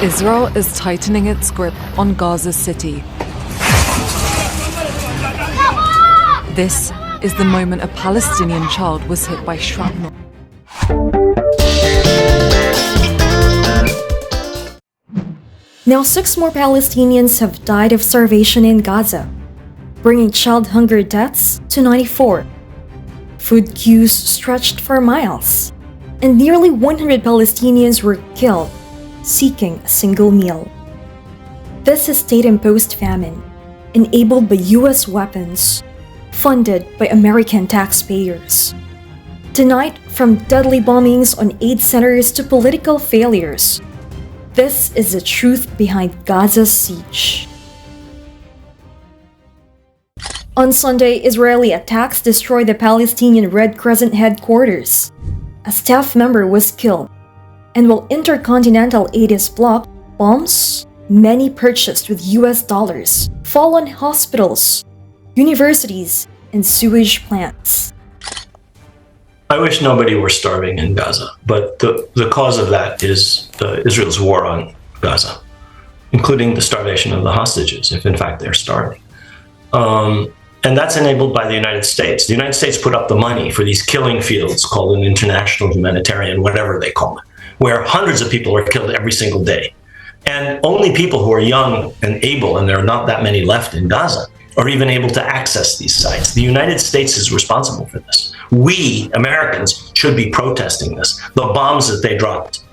Israel is tightening its grip on Gaza City. This is the moment a Palestinian child was hit by shrapnel. Now 6 more Palestinians have died of starvation in Gaza, bringing child hunger deaths to 94. Food queues stretched for miles, and nearly 100 Palestinians were killed seeking a single meal. This is state-imposed famine, enabled by US weapons, funded by American taxpayers. Tonight, from deadly bombings on aid centers to political failures, this is the truth behind Gaza's siege. On Sunday, Israeli attacks destroyed the Palestinian Red Crescent headquarters. A staff member was killed, and while intercontinental aid is blocked, bombs, many purchased with US dollars, fall on hospitals, universities, and sewage plants. I wish nobody were starving in Gaza, but the cause of that is Israel's war on Gaza, including the starvation of the hostages, if in fact they're starving. And that's enabled by the United States. The United States put up the money for these killing fields called an international humanitarian, whatever they call it, where hundreds of people are killed every single day. And only people who are young and able, and there are not that many left in Gaza, are even able to access these sites. The United States is responsible for this. We, Americans, should be protesting this. The bombs that they dropped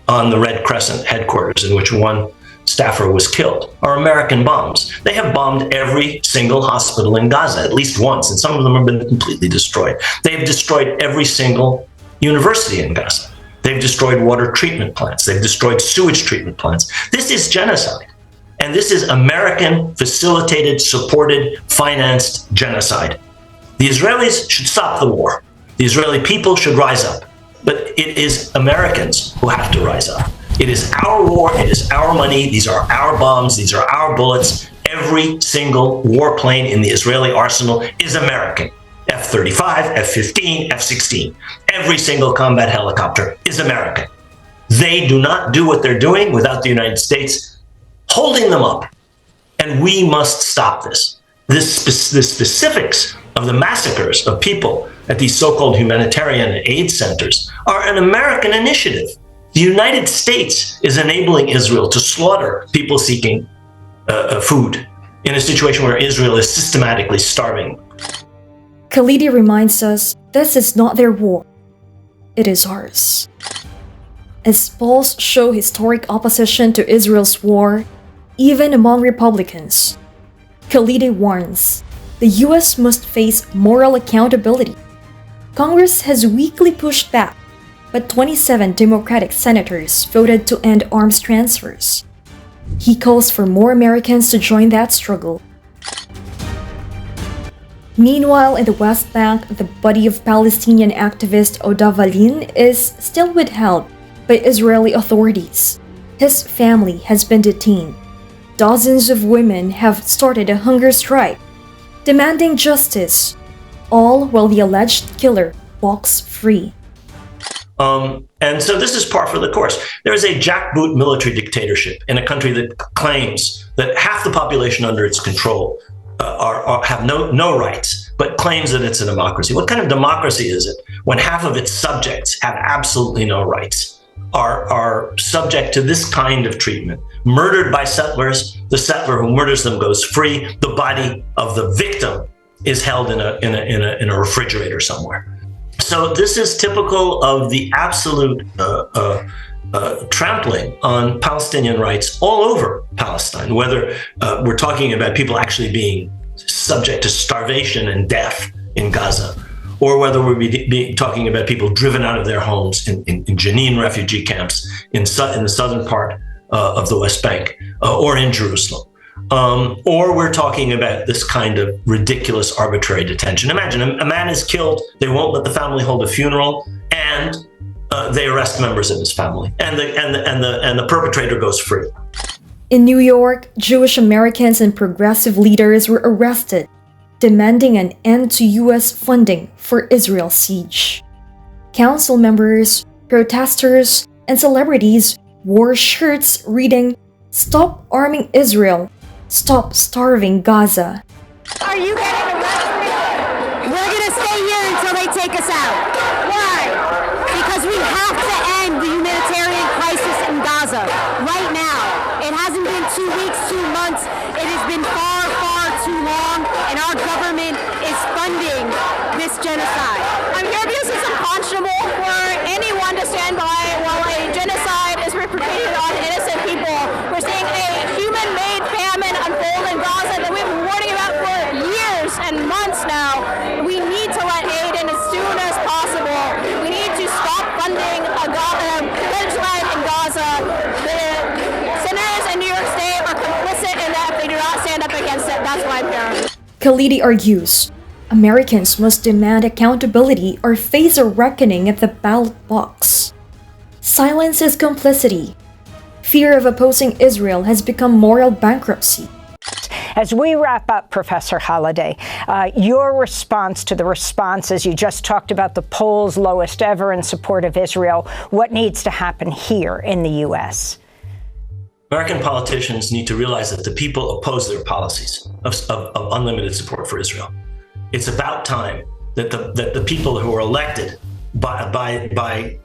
on the Red Crescent headquarters, in which one staffer was killed, are American bombs. They have bombed every single hospital in Gaza at least once, and some of them have been completely destroyed. They have destroyed every single university in Gaza. They've destroyed water treatment plants. They've destroyed sewage treatment plants. This is genocide. And this is American facilitated, supported, financed genocide. The Israelis should stop the war. The Israeli people should rise up. But it is Americans who have to rise up. It is our war. It is our money. These are our bombs. These are our bullets. Every single warplane in the Israeli arsenal is American. F-35, F-15, F-16. Every single combat helicopter is American. They do not do what they're doing without the United States holding them up. And we must stop this. The specifics of the massacres of people at these so-called humanitarian aid centers are an American initiative. The United States is enabling Israel to slaughter people seeking food in a situation where Israel is systematically starving. Khalidi reminds us this is not their war, it is ours. As polls show historic opposition to Israel's war, even among Republicans, Khalidi warns the US must face moral accountability. Congress has weakly pushed back, but 27 Democratic senators voted to end arms transfers. He calls for more Americans to join that struggle. Meanwhile, in the West Bank, the body of Palestinian activist Oda Valin is still withheld by Israeli authorities. His family has been detained. Dozens of women have started a hunger strike, demanding justice, all while the alleged killer walks free. And so this is par for the course. There is a jackboot military dictatorship in a country that claims that half the population under its control have no rights, but claims that it's a democracy. What kind of democracy is it when half of its subjects have absolutely no rights, are subject to this kind of treatment, murdered by settlers? The settler who murders them goes free. The body of the victim is held in a refrigerator somewhere. So this is typical of the absolute trampling on Palestinian rights all over Palestine, whether we're talking about people actually being subject to starvation and death in Gaza, or whether we're talking about people driven out of their homes in Jenin refugee camps in the southern part of the West Bank, or in Jerusalem. Or we're talking about this kind of ridiculous arbitrary detention. Imagine a man is killed, they won't let the family hold a funeral, and they arrest members of his family, and the perpetrator goes free. In New York, Jewish Americans and progressive leaders were arrested, demanding an end to US funding for Israel's siege. Council members, protesters, and celebrities wore shirts reading, "Stop arming Israel, stop starving Gaza." Are you getting arrested? We're gonna stay here until they take us out. Why? Because we have to end the humanitarian crisis in Gaza right now. It hasn't been 2 weeks, 2 months. It has been far, far too long, and our government is funding this genocide. I'm here because it's unconscionable for anyone to stand by while a genocide is perpetrated on innocent people. We're seeing a human-made famine unfold in Gaza that we've been warning about for years and months now. We need to let aid in as soon as possible. We need to stop funding a genocide in Gaza. The senators in New York State are complicit in that if they do not stand up against it. That's why I'm here. Khalidi argues, Americans must demand accountability or face a reckoning at the ballot box. Silence is complicity. Fear of opposing Israel has become moral bankruptcy. As we wrap up, Professor Khalidi, your response to the responses, you just talked about the polls lowest ever in support of Israel. What needs to happen here in the U.S.? American politicians need to realize that the people oppose their policies of unlimited support for Israel. It's about time that the people who are elected by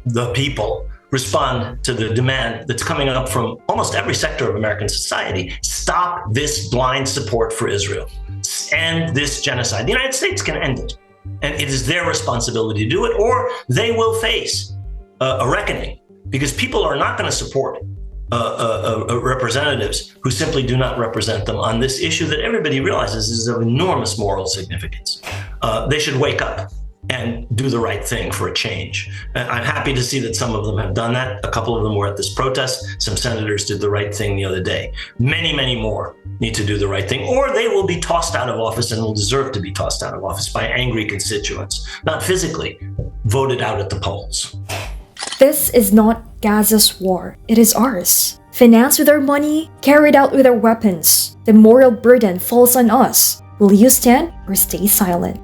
the people respond to the demand that's coming up from almost every sector of American society. Stop this blind support for Israel. End this genocide. The United States can end it. And it is their responsibility to do it, or they will face a reckoning, because people are not going to support representatives who simply do not represent them on this issue that everybody realizes is of enormous moral significance. They should wake up and do the right thing for a change. I'm happy to see that some of them have done that. A couple of them were at this protest. Some senators did the right thing the other day. Many, many more need to do the right thing, or they will be tossed out of office and will deserve to be tossed out of office by angry constituents, not physically, voted out at the polls. This is not Gaza's war, it is ours. Financed with our money, carried out with our weapons. The moral burden falls on us. Will you stand or stay silent?